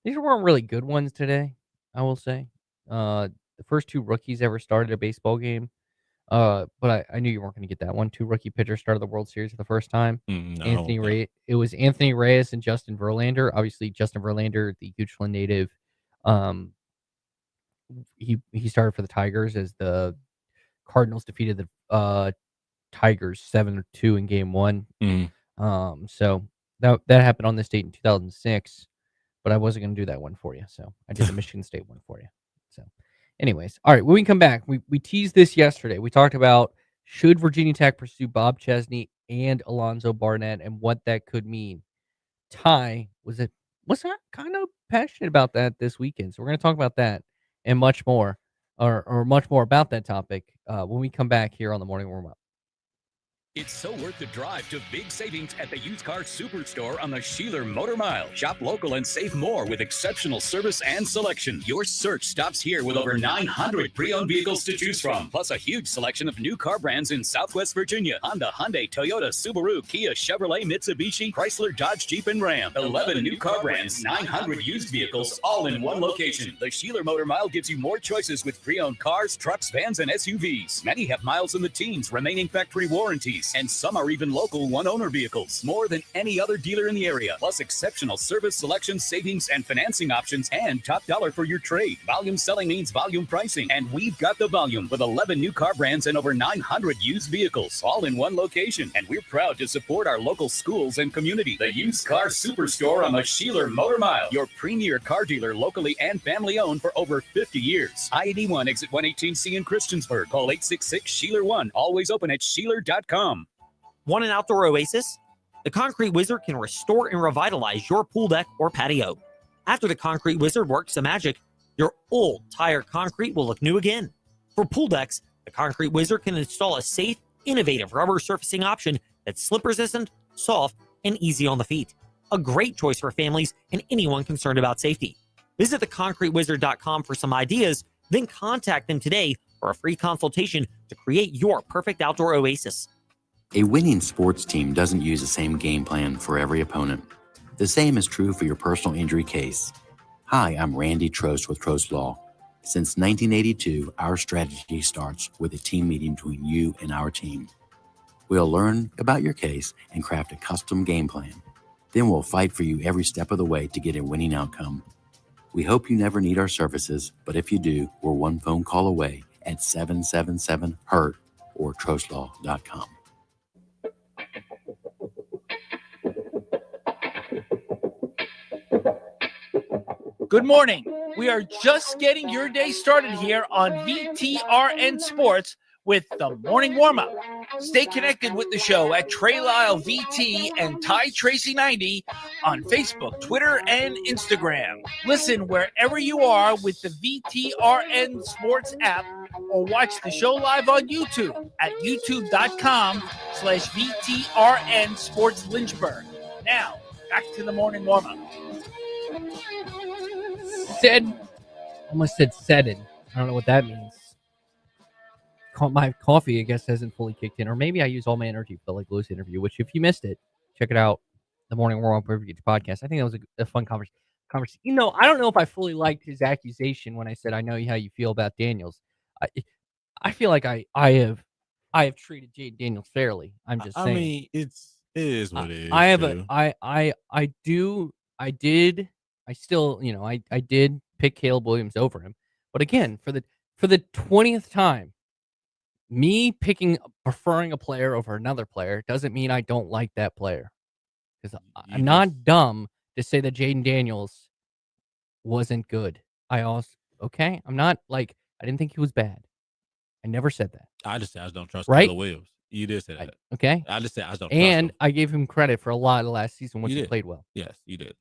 These weren't really good ones today, I will say. The first two rookies ever started a baseball game. But I knew you weren't going to get that one. Two rookie pitchers started the World Series for the first time. No, It was Anthony Reyes and Justin Verlander. Obviously, Justin Verlander, the Goochland native, he started for the Tigers as the Cardinals defeated the Tigers 7-2 in Game 1. So that happened on this date in 2006. But I wasn't going to do that one for you, so I did the Michigan State one for you. So, anyways, all right, when we come back, we teased this yesterday. We talked about should Virginia Tech pursue Bob Chesney and Alonzo Barnett and what that could mean. Ty was kind of passionate about that this weekend, so we're going to talk about that and much more, or much more about that topic when we come back here on the Morning Warm Up. It's so worth the drive to big savings at the used car superstore on the Sheeler Motor Mile. Shop local and save more with exceptional service and selection. Your search stops here with over 900 pre-owned vehicles to choose from, plus a huge selection of new car brands in Southwest Virginia: Honda, Hyundai, Toyota, Subaru, Kia, Chevrolet, Mitsubishi, Chrysler, Dodge, Jeep, and Ram. 11 new car brands, 900 used vehicles, all in one location. The Sheeler Motor Mile gives you more choices with pre-owned cars, trucks, vans, and SUVs. Many have miles in the teens, remaining factory warranties, and some are even local one-owner vehicles. More than any other dealer in the area, plus exceptional service, selection, savings, and financing options, and top dollar for your trade. Volume selling means volume pricing, and we've got the volume with 11 new car brands and over 900 used vehicles, all in one location. And we're proud to support our local schools and community. The Used Car Superstore on the Sheeler Motor Mile, your premier car dealer, locally and family-owned for over 50 years. I-81 exit 118C in Christiansburg. Call 866-SHEELER1. Always open at Sheeler.com. Want an outdoor oasis? The Concrete Wizard can restore and revitalize your pool deck or patio. After the Concrete Wizard works the magic, your old, tired concrete will look new again. For pool decks, the Concrete Wizard can install a safe, innovative rubber surfacing option that's slip-resistant, soft, and easy on the feet. A great choice for families and anyone concerned about safety. Visit theconcretewizard.com for some ideas, then contact them today for a free consultation to create your perfect outdoor oasis. A winning sports team doesn't use the same game plan for every opponent. The same is true for your personal injury case. Hi, I'm Randy Trost with Trost Law. Since 1982, our strategy starts with a team meeting between you and our team. We'll learn about your case and craft a custom game plan. Then we'll fight for you every step of the way to get a winning outcome. We hope you never need our services, but if you do, we're one phone call away at 777-HURT or trostlaw.com. Good morning. We are just getting your day started here on VTRN Sports with the morning warm-up. Stay connected with the show at Trey Lyle VT and Ty Tracy 90 on Facebook, Twitter, and Instagram. Listen wherever you are with the VTRN Sports app, or watch the show live on YouTube at youtube.com/VTRN Sports Lynchburg. Now, back to the morning warm-up. Almost said sedin. I don't know what that means. My coffee, I guess, hasn't fully kicked in. Or maybe I use all my energy for the Lake Lewis interview, which if you missed it, check it out. The Morning Warm-Up, wherever you get your podcast. I think that was a fun conversation. You know, I don't know if I fully liked his accusation when I said, I know how you feel about Daniels. I feel like I have I have treated Jade Daniels fairly. I'm just I saying. mean, it is what it is. I have too. I still, I did pick Caleb Williams over him. But again, for the 20th time, me preferring a player over another player doesn't mean I don't like that player. Because I'm not dumb to say that Jaden Daniels wasn't good. I'm not like, I didn't think he was bad. I never said that. I just said I just don't trust Right? Caleb Williams. You did say that. Okay. I just said I just don't trust And him. I gave him credit for a lot of last season once You he did. played well. Yes, you did.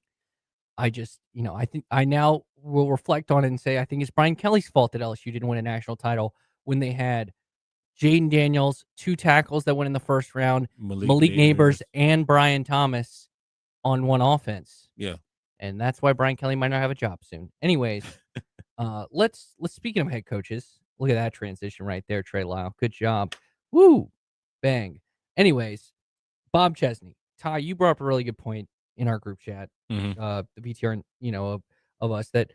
I just, I think I now will reflect on it and say I think it's Brian Kelly's fault that LSU didn't win a national title when they had Jaden Daniels, 2 tackles that went in the first round, Malik Neighbors, and Brian Thomas on one offense. Yeah. And that's why Brian Kelly might not have a job soon. Anyways, let's speaking of head coaches, look at that transition right there, Trey Lyle. Good job. Woo! Bang. Anyways, Bob Chesney. Ty, you brought up a really good point in our group chat. The BTR, of us, that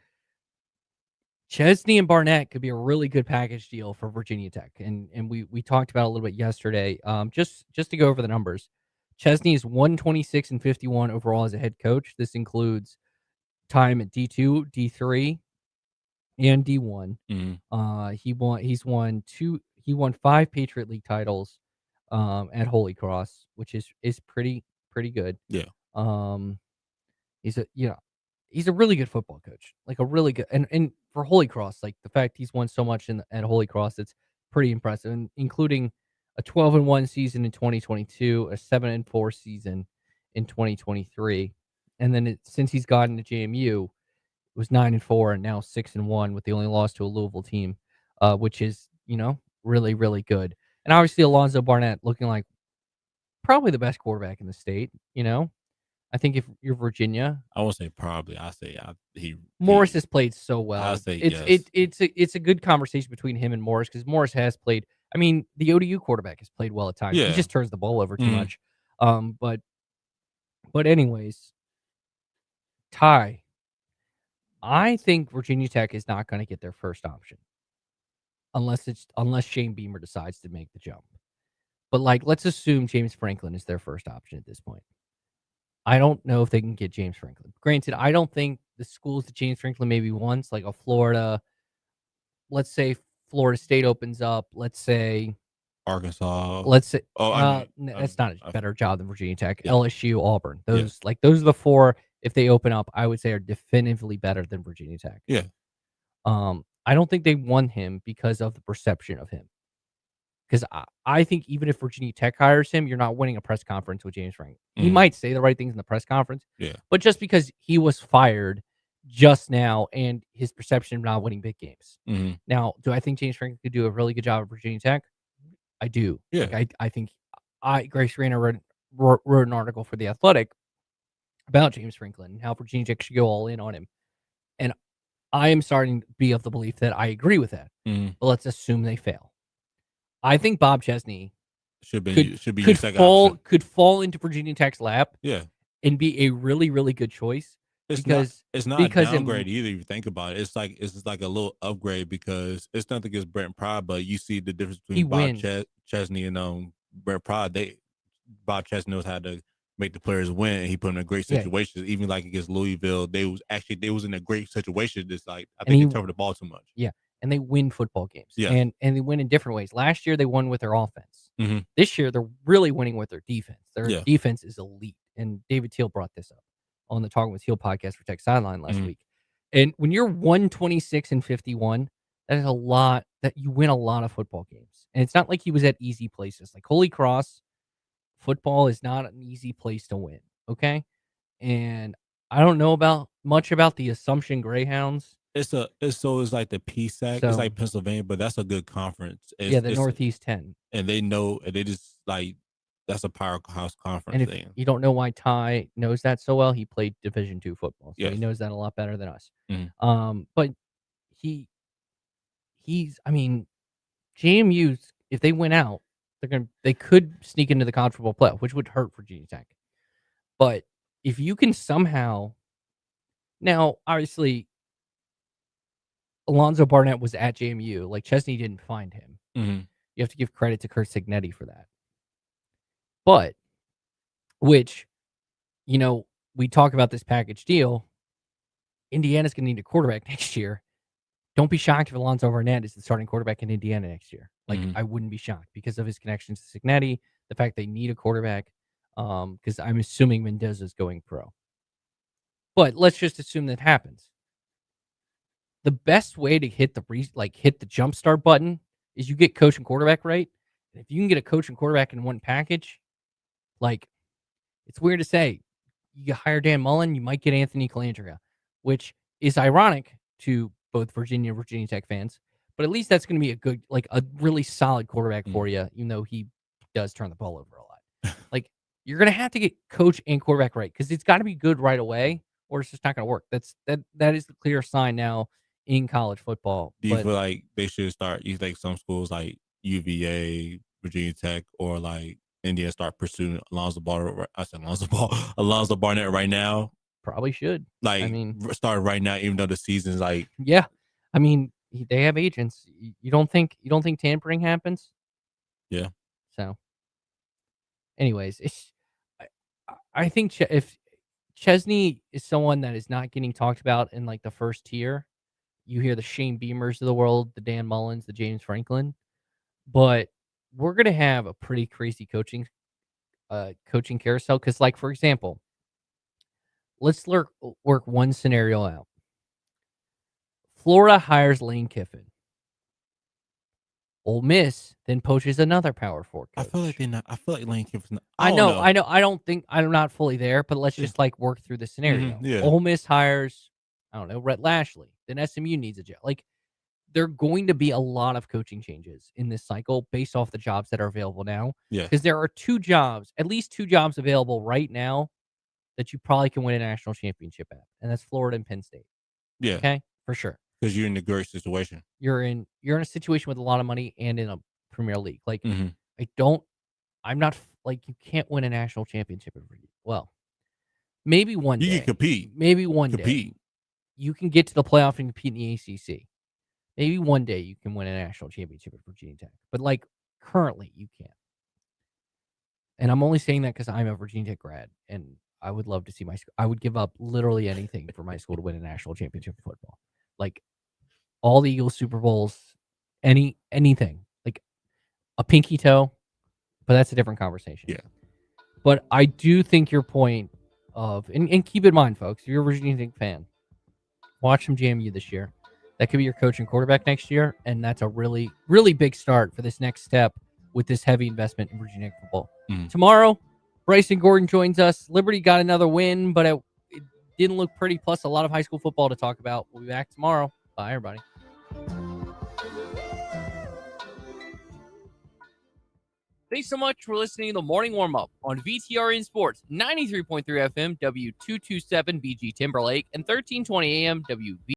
Chesney and Barnett could be a really good package deal for Virginia Tech. And we talked about it a little bit yesterday. Just to go over the numbers. Chesney is 126 and 51 overall as a head coach. This includes time at D2, D3, and D1. He won 5 Patriot League titles at Holy Cross, which is pretty good. Yeah. He's a really good football coach. Like a really good, and for Holy Cross, like the fact he's won so much at Holy Cross, it's pretty impressive, and including a 12-1 season in 2022, a 7-4 season in 2023, and then since he's gotten to JMU, it was 9-4 and now 6-1 with the only loss to a Louisville team, which is really, really good. And obviously Alonzo Barnett looking like probably the best quarterback in the state. I think if you're Virginia, I won't say probably. I say Morris has played so well. I say it's a good conversation between him and Morris because Morris has played. I mean, the ODU quarterback has played well at times. Yeah. He just turns the ball over too much. But anyways, Ty, I think Virginia Tech is not going to get their first option unless Shane Beamer decides to make the jump. But let's assume James Franklin is their first option at this point. I don't know if they can get James Franklin. Granted, I don't think the schools that James Franklin maybe wants, like a Florida, let's say Florida State opens up, let's say Arkansas. Let's say that's not a better job than Virginia Tech. Yeah. LSU, Auburn. Those are the 4, if they open up, I would say are definitively better than Virginia Tech. Yeah. I don't think they won him because of the perception of him. Because I think even if Virginia Tech hires him, you're not winning a press conference with James Franklin. He might say the right things in the press conference, but just because he was fired just now and his perception of not winning big games. Now, do I think James Franklin could do a really good job at Virginia Tech? I do. Yeah. I think Grace Rayner wrote an article for The Athletic about James Franklin and how Virginia Tech should go all in on him. And I am starting to be of the belief that I agree with that. But let's assume they fail. I think Bob Chesney could fall into Virginia Tech's lap, and be a really, really good choice. It's not a downgrade either. If you think about it, it's just like a little upgrade because it's nothing against Brent Pride, but you see the difference between Bob Chesney and Brent Pride. Bob Chesney knows how to make the players win, and he put them in great situations. Yeah. Even like against Louisville, they was in a great situation. Just like I think they covered the ball too much. Yeah. And they win football games. Yeah. And they win in different ways. Last year, they won with their offense. This year, they're really winning with their defense. Their defense is elite. And David Teal brought this up on the Talking with Teal podcast for Tech Sideline last week. And when you're 126 and 51, that is a lot. That you win a lot of football games. And it's not like he was at easy places. Like Holy Cross, football is not an easy place to win. Okay? And I don't know much about the Assumption Greyhounds. It's like the PSAC. It's like Pennsylvania, but that's a good conference. The Northeast 10. And they know, and they just like, that's a powerhouse conference. And if you don't know why Ty knows that so well, he played Division II football. So he knows that a lot better than us. But JMU's, if they win out, they could sneak into the college football playoff, which would hurt Virginia Tech. But if you can somehow, now obviously Alonzo Barnett was at JMU. Like Chesney didn't find him. You have to give credit to Kurt Signetti for that. But, which, we talk about this package deal. Indiana's going to need a quarterback next year. Don't be shocked if Alonzo Burnett is the starting quarterback in Indiana next year. I wouldn't be shocked because of his connections to Signetti, the fact they need a quarterback, because I'm assuming Mendoza's going pro. But let's just assume that happens. The best way to hit the jumpstart button is you get coach and quarterback right. And if you can get a coach and quarterback in one package, it's weird to say, you hire Dan Mullen, you might get Anthony Colandrea, which is ironic to both Virginia and Virginia Tech fans. But at least that's going to be a good, a really solid quarterback for you, even though he does turn the ball over a lot. You're going to have to get coach and quarterback right because it's got to be good right away, or it's just not going to work. That is the clear sign now in college football. Do you feel like they should start? You think some schools like UVA, Virginia Tech, or India start pursuing Alonzo Barnett right now? Probably should. Start right now, even though the season's yeah. I mean, they have agents. You don't think tampering happens? Yeah. So, anyways, I think if Chesney is someone that is not getting talked about in the first tier, you hear the Shane Beamers of the world, the Dan Mullins, the James Franklin, but we're gonna have a pretty crazy coaching carousel. Because, for example, let's work one scenario out. Florida hires Lane Kiffin. Ole Miss then poaches another Power 4 coach. I feel like they're not. I feel like Lane Kiffin's not. I know. I'm not fully there, but let's just work through the scenario. Yeah. Ole Miss hires, Rhett Lashley. Then SMU needs a job. There are going to be a lot of coaching changes in this cycle based off the jobs that are available now. Yeah. Because there are at least two jobs available right now that you probably can win a national championship at, and that's Florida and Penn State. Yeah. Okay, for sure. Because you're in a great situation. You're in a situation with a lot of money and in a Premier League. I'm not you can't win a national championship every year. Well, maybe one day. You can compete. Maybe one day. You can get to the playoff and compete in the ACC. Maybe one day you can win a national championship at Virginia Tech. But currently you can't. And I'm only saying that because I'm a Virginia Tech grad and I would love to see my school. I would give up literally anything for my school to win a national championship in football. All the Eagles Super Bowls, anything. A pinky toe, but that's a different conversation. Yeah. But I do think your point of, and keep in mind, folks, if you're a Virginia Tech fan, watch them JMU this year. That could be your coach and quarterback next year, and that's a really, really big start for this next step with this heavy investment in Virginia Tech football. Tomorrow, Bryson Gordon joins us. Liberty got another win, but it didn't look pretty, plus a lot of high school football to talk about. We'll be back tomorrow. Bye, everybody. Thanks so much for listening to the Morning Warm-Up on VTRN Sports, 93.3 FM, W227 BG Timberlake, and 1320 AM, WV.